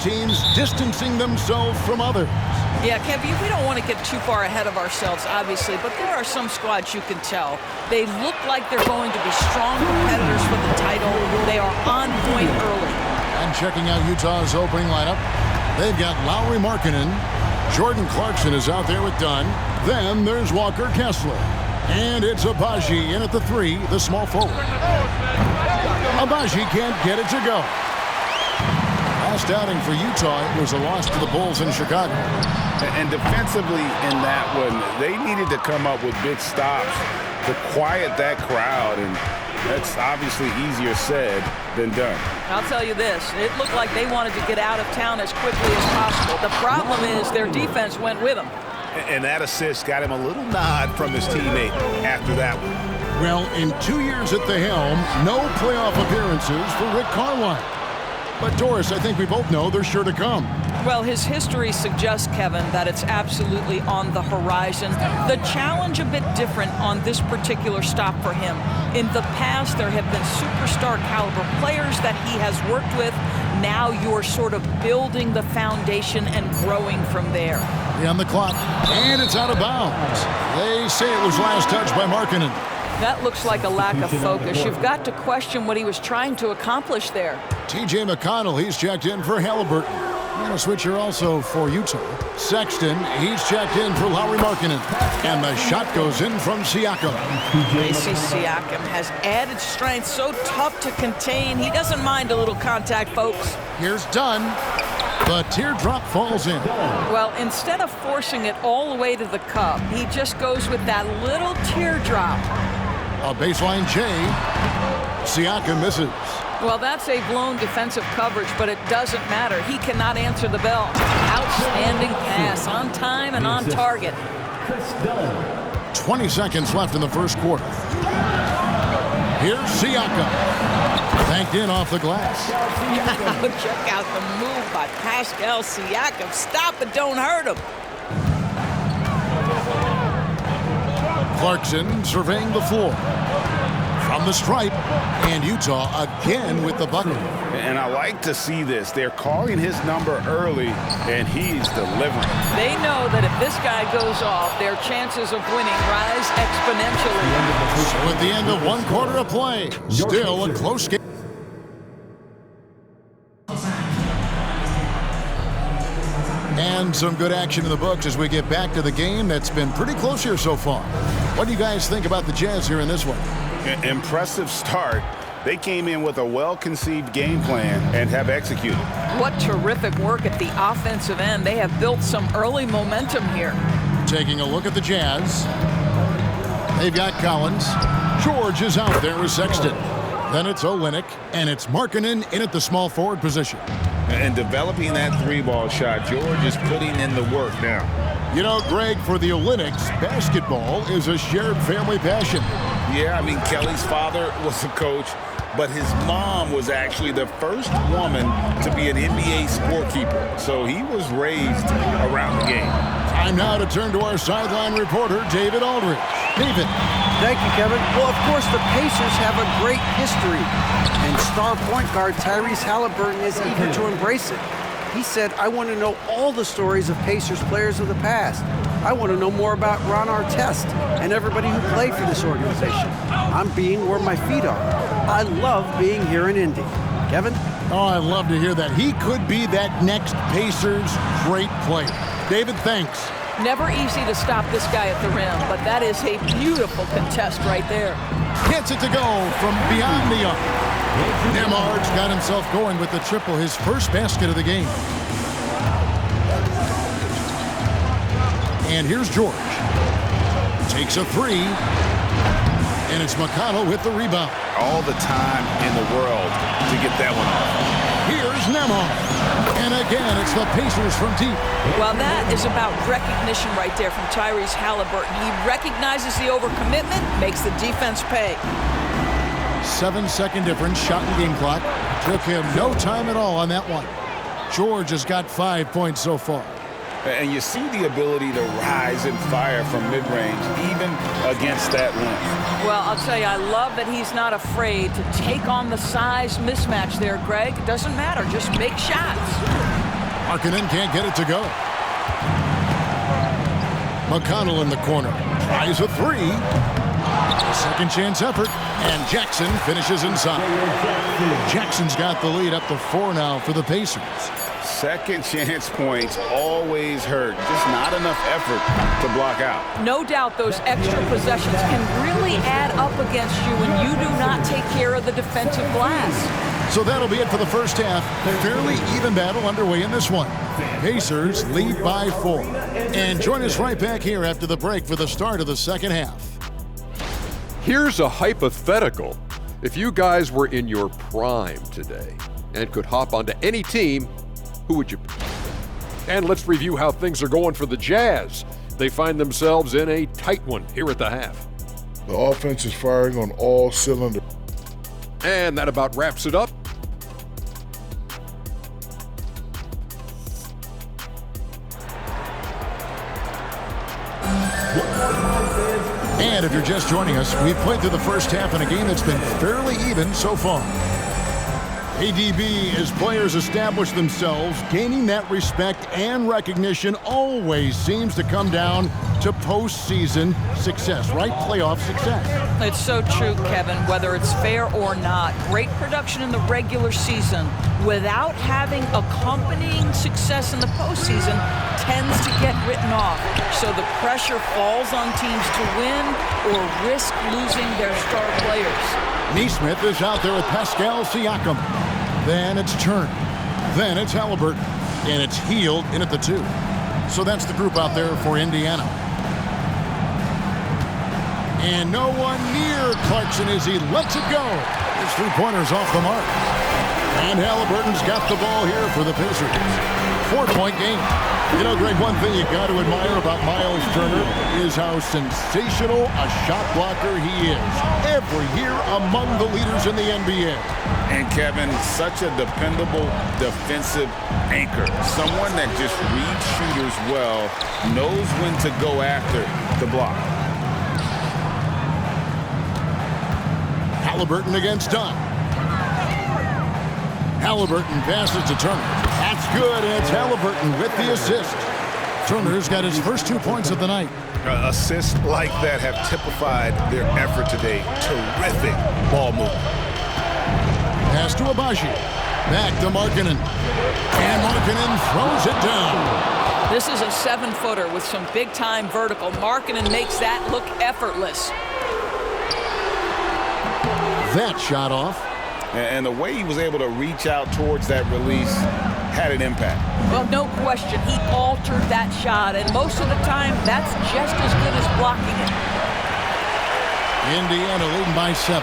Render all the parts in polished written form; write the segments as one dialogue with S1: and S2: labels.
S1: teams distancing themselves from others.
S2: Yeah, Kevin, we don't want to get too far ahead of ourselves, obviously, but there are some squads you can tell. They look like they're going to be strong competitors for the title. They are on point early.
S1: And checking out Utah's opening lineup, they've got Lauri Markkanen. Jordan Clarkson is out there with Dunn. Then there's Walker Kessler. And it's Agbaji in at the 3, the small forward. Agbaji can't get it to go. Last outing for Utah, it was a loss to the Bulls in Chicago.
S3: And defensively in that one, they needed to come up with big stops to quiet that crowd, and that's obviously easier said than done.
S2: I'll tell you this, it looked like they wanted to get out of town as quickly as possible. The problem is their defense went with them.
S3: And that assist got him a little nod from his teammate after that one.
S1: Well, in 2 years at the helm, no playoff appearances for Rick Carlisle. But Doris, I think we both know they're sure to come.
S2: Well, his history suggests, Kevin, that it's absolutely on the horizon. The challenge a bit different on this particular stop for him. In the past, there have been superstar caliber players that he has worked with. Now you're sort of building the foundation and growing from there.
S1: On the clock, and it's out of bounds. They say it was last touched by Markkanen.
S2: That looks like a lack of focus. You've got to question what he was trying to accomplish there.
S1: T.J. McConnell, he's checked in for Halliburton. And a switcher also for Utah. Sexton, he's checked in for Lauri Markkanen. And the shot goes in from Siakam.
S2: J.C. Siakam has added strength, so tough to contain. He doesn't mind a little contact, folks.
S1: Here's Dunn. The teardrop falls in.
S2: Well, instead of forcing it all the way to the cup, he just goes with that little teardrop.
S1: A baseline J. Siakam misses.
S2: Well, that's a blown defensive coverage, but it doesn't matter. He cannot answer the bell. Outstanding pass, on time and on target.
S1: 20 seconds left in the first quarter. Here's Siakam. Banked in off the glass.
S2: Check out the move by Pascal Siakam. Stop it, don't hurt him.
S1: Clarkson surveying the floor. From the stripe, and Utah again with the bucket.
S3: And I like to see this. They're calling his number early, and he's delivering.
S2: They know that if this guy goes off, their chances of winning rise exponentially.
S1: So at the end of one quarter of play, still a close game. And some good action in the books as we get back to the game that's been pretty close here so far. What do you guys think about the Jazz here in this one?
S3: Impressive start. They came in with a well-conceived game plan and have executed.
S2: What terrific work at the offensive end. They have built some early momentum here.
S1: Taking a look at the Jazz. They've got Collins. George is out there with Sexton. Then it's Olynyk, and it's Markkanen in at the small forward position.
S3: And developing that three-ball shot, George is putting in the work now.
S1: You know, Greg, for the Olynyks, basketball is a shared family passion.
S3: Yeah, I mean, Kelly's father was a coach, but his mom was actually the first woman to be an NBA scorekeeper. So he was raised around the game.
S1: Time now to turn to our sideline reporter, David Aldridge. David.
S4: Thank you, Kevin. Well, of course, the Pacers have a great history, and star point guard Tyrese Halliburton is eager to embrace it. He said, I want to know all the stories of Pacers players of the past. I want to know more about Ron Artest and everybody who played for this organization. I'm being where my feet are. I love being here in Indy. Kevin?
S1: Oh, I love to hear that. He could be that next Pacers great player. David, thanks.
S2: Never easy to stop this guy at the rim, but that is a beautiful contest right there.
S1: Gets it to go from beyond the arc. Nembhard's got himself going with the triple, his first basket of the game. And here's George. Takes a three. And it's McConnell with the rebound.
S3: All the time in the world to get that one off.
S1: Here's Nembhard. And again, it's the Pacers from deep.
S2: Well, that is about recognition right there from Tyrese Halliburton. He recognizes the overcommitment, makes the defense pay.
S1: 7-second difference, shot and game clock. Took him no time at all on that one. George has got 5 points so far.
S3: And you see the ability to rise and fire from mid-range, even against that length.
S2: Well, I'll tell you, I love that he's not afraid to take on the size mismatch there, Greg. It doesn't matter. Just make shots.
S1: Markkanen can't get it to go. McConnell in the corner. Tries a three. A second chance effort. And Jackson finishes inside. Jackson's got the lead up to 4 now for the Pacers.
S3: Second chance points always hurt. Just not enough effort to block out.
S2: No doubt those extra possessions can really add up against you when you do not take care of the defensive glass.
S1: So that'll be it for the first half. Fairly even battle underway in this one. Pacers lead by 4. And join us right back here after the break for the start of the second half.
S5: Here's a hypothetical. If you guys were in your prime today and could hop onto any team, who would you pick? And let's review how things are going for the Jazz. They find themselves in a tight one here at the half.
S6: The offense is firing on all cylinders.
S5: And that about wraps it up.
S1: And if you're just joining us, we've played through the first half in a game that's been fairly even so far. ADB, as players establish themselves, gaining that respect and recognition always seems to come down to postseason success, right? Playoff success.
S2: It's so true, Kevin, whether it's fair or not. Great production in the regular season without having accompanying success in the postseason tends to get written off. So the pressure falls on teams to win or risk losing their star players. Nesmith is out there with Pascal Siakam. Then it's Turner. Then it's Halliburton. And it's Hield in at the 2. So that's the group out there for Indiana. And no one near Clarkson as he lets it go. His 3-pointer's off the mark. And Halliburton's got the ball here for the Pacers. 4-point game. You know, Greg, one thing you got to admire about Miles Turner is how sensational a shot blocker he is. Every year among the leaders in the NBA.
S3: And Kevin, such a dependable defensive anchor. Someone that just reads shooters well, knows when to go after the block.
S1: Halliburton against Dunn. Halliburton passes to Turner. That's good, and it's Halliburton with the assist. Turner's got his first 2 points of the night.
S3: Assists like that have typified their effort today. Terrific ball movement.
S1: Pass to Agbaji. Back to Markkanen. And Markkanen throws it down.
S2: This is a 7-footer with some big-time vertical. Markkanen makes that look effortless.
S1: That shot off.
S3: And the way he was able to reach out towards that release had an impact.
S2: Well, no question. He altered that shot, and most of the time, that's just as good as blocking it.
S1: Indiana leading by 7.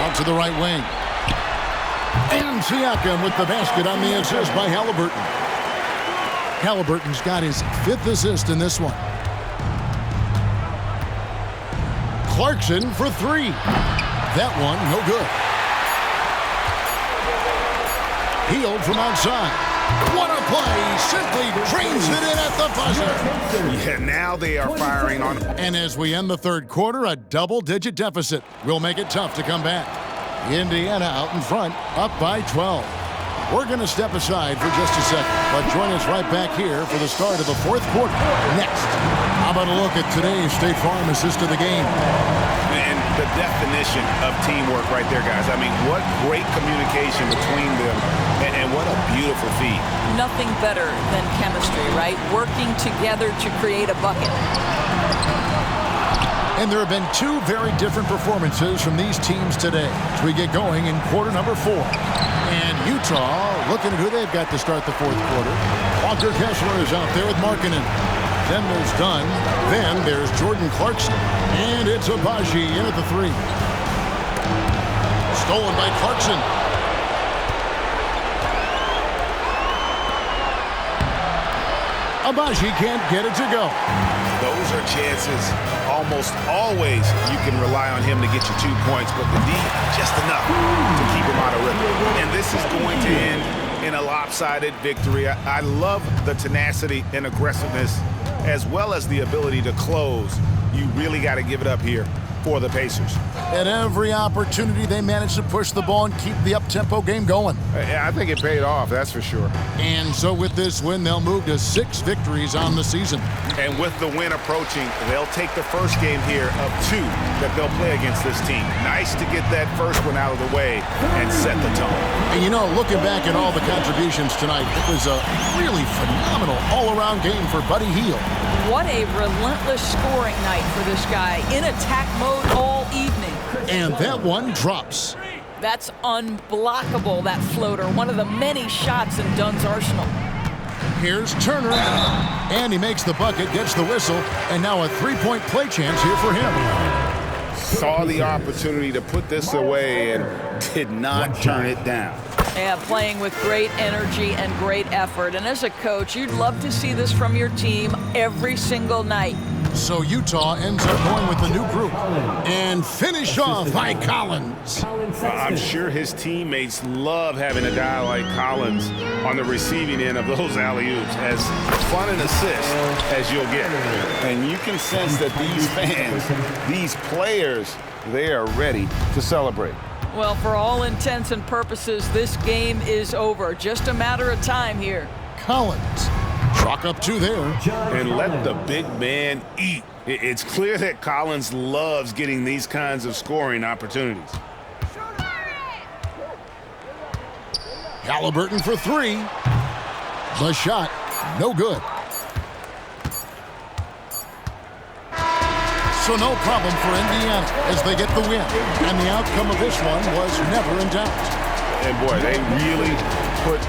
S1: Out to the right wing. And Siakam with the basket on the assist by Halliburton. Halliburton's got his 5th assist in this one. Clarkson for 3. That one, no good. Hield from outside. What a play! Simply drains it in at the buzzer.
S3: Yeah, now they are firing on.
S1: And as we end the third quarter, a double-digit deficit will make it tough to come back. Indiana out in front, up by 12. We're going to step aside for just a second, but join us right back here for the start of the 4th quarter. Next, how about a look at today's State Farm assist of the game?
S3: And the definition of teamwork right there, guys. I mean, what great communication between them, and what a beautiful feed.
S2: Nothing better than chemistry, right? Working together to create a bucket.
S1: And there have been 2 very different performances from these teams today as we get going in quarter number 4. And Utah looking at who they've got to start the 4th quarter. Walker Kessler is out there with Markkanen. Then there's Dunn. Then there's Jordan Clarkson. And it's Agbaji in at the 3. Stolen by Clarkson. Agbaji can't get it to go.
S3: Those are chances. Almost always you can rely on him to get you 2 points, but the D, just enough to keep him out of rhythm. And this is going to end in a lopsided victory. I love the tenacity and aggressiveness as well as the ability to close. You really got to give it up here for the Pacers.
S1: At every opportunity, they managed to push the ball and keep the up-tempo game going.
S3: I think it paid off, that's for sure.
S1: And so with this win, they'll move to 6 victories on the season.
S3: And with the win approaching, they'll take the first game here of 2 that they'll play against this team. Nice to get that first one out of the way and set the tone.
S1: And you know, looking back at all the contributions tonight, it was a really phenomenal all-around game for Buddy Hield.
S2: What a relentless scoring night for this guy, in attack mode all evening.
S1: And that one drops.
S2: That's unblockable, that floater. One of the many shots in Dunn's arsenal.
S1: Here's Turner. And he makes the bucket, gets the whistle, and now a 3-point play chance here for him.
S3: Saw the opportunity to put this away and did not turn it down.
S2: Yeah, playing with great energy and great effort. And as a coach, you'd love to see this from your team every single night.
S1: So Utah ends up going with the new group. And finished off by Collins.
S3: I'm sure his teammates love having a guy like Collins on the receiving end of those alley-oops. As fun an assist as you'll get. And you can sense that these fans, these players, they are ready to celebrate.
S2: Well, for all intents and purposes, this game is over. Just a matter of time here.
S1: Collins, chalk up 2 there.
S3: And let the big man eat. It's clear that Collins loves getting these kinds of scoring opportunities.
S1: Halliburton for 3. The shot, no good. So no problem for Indiana as they get the win. And the outcome of this one was never in doubt.
S3: And boy, they really put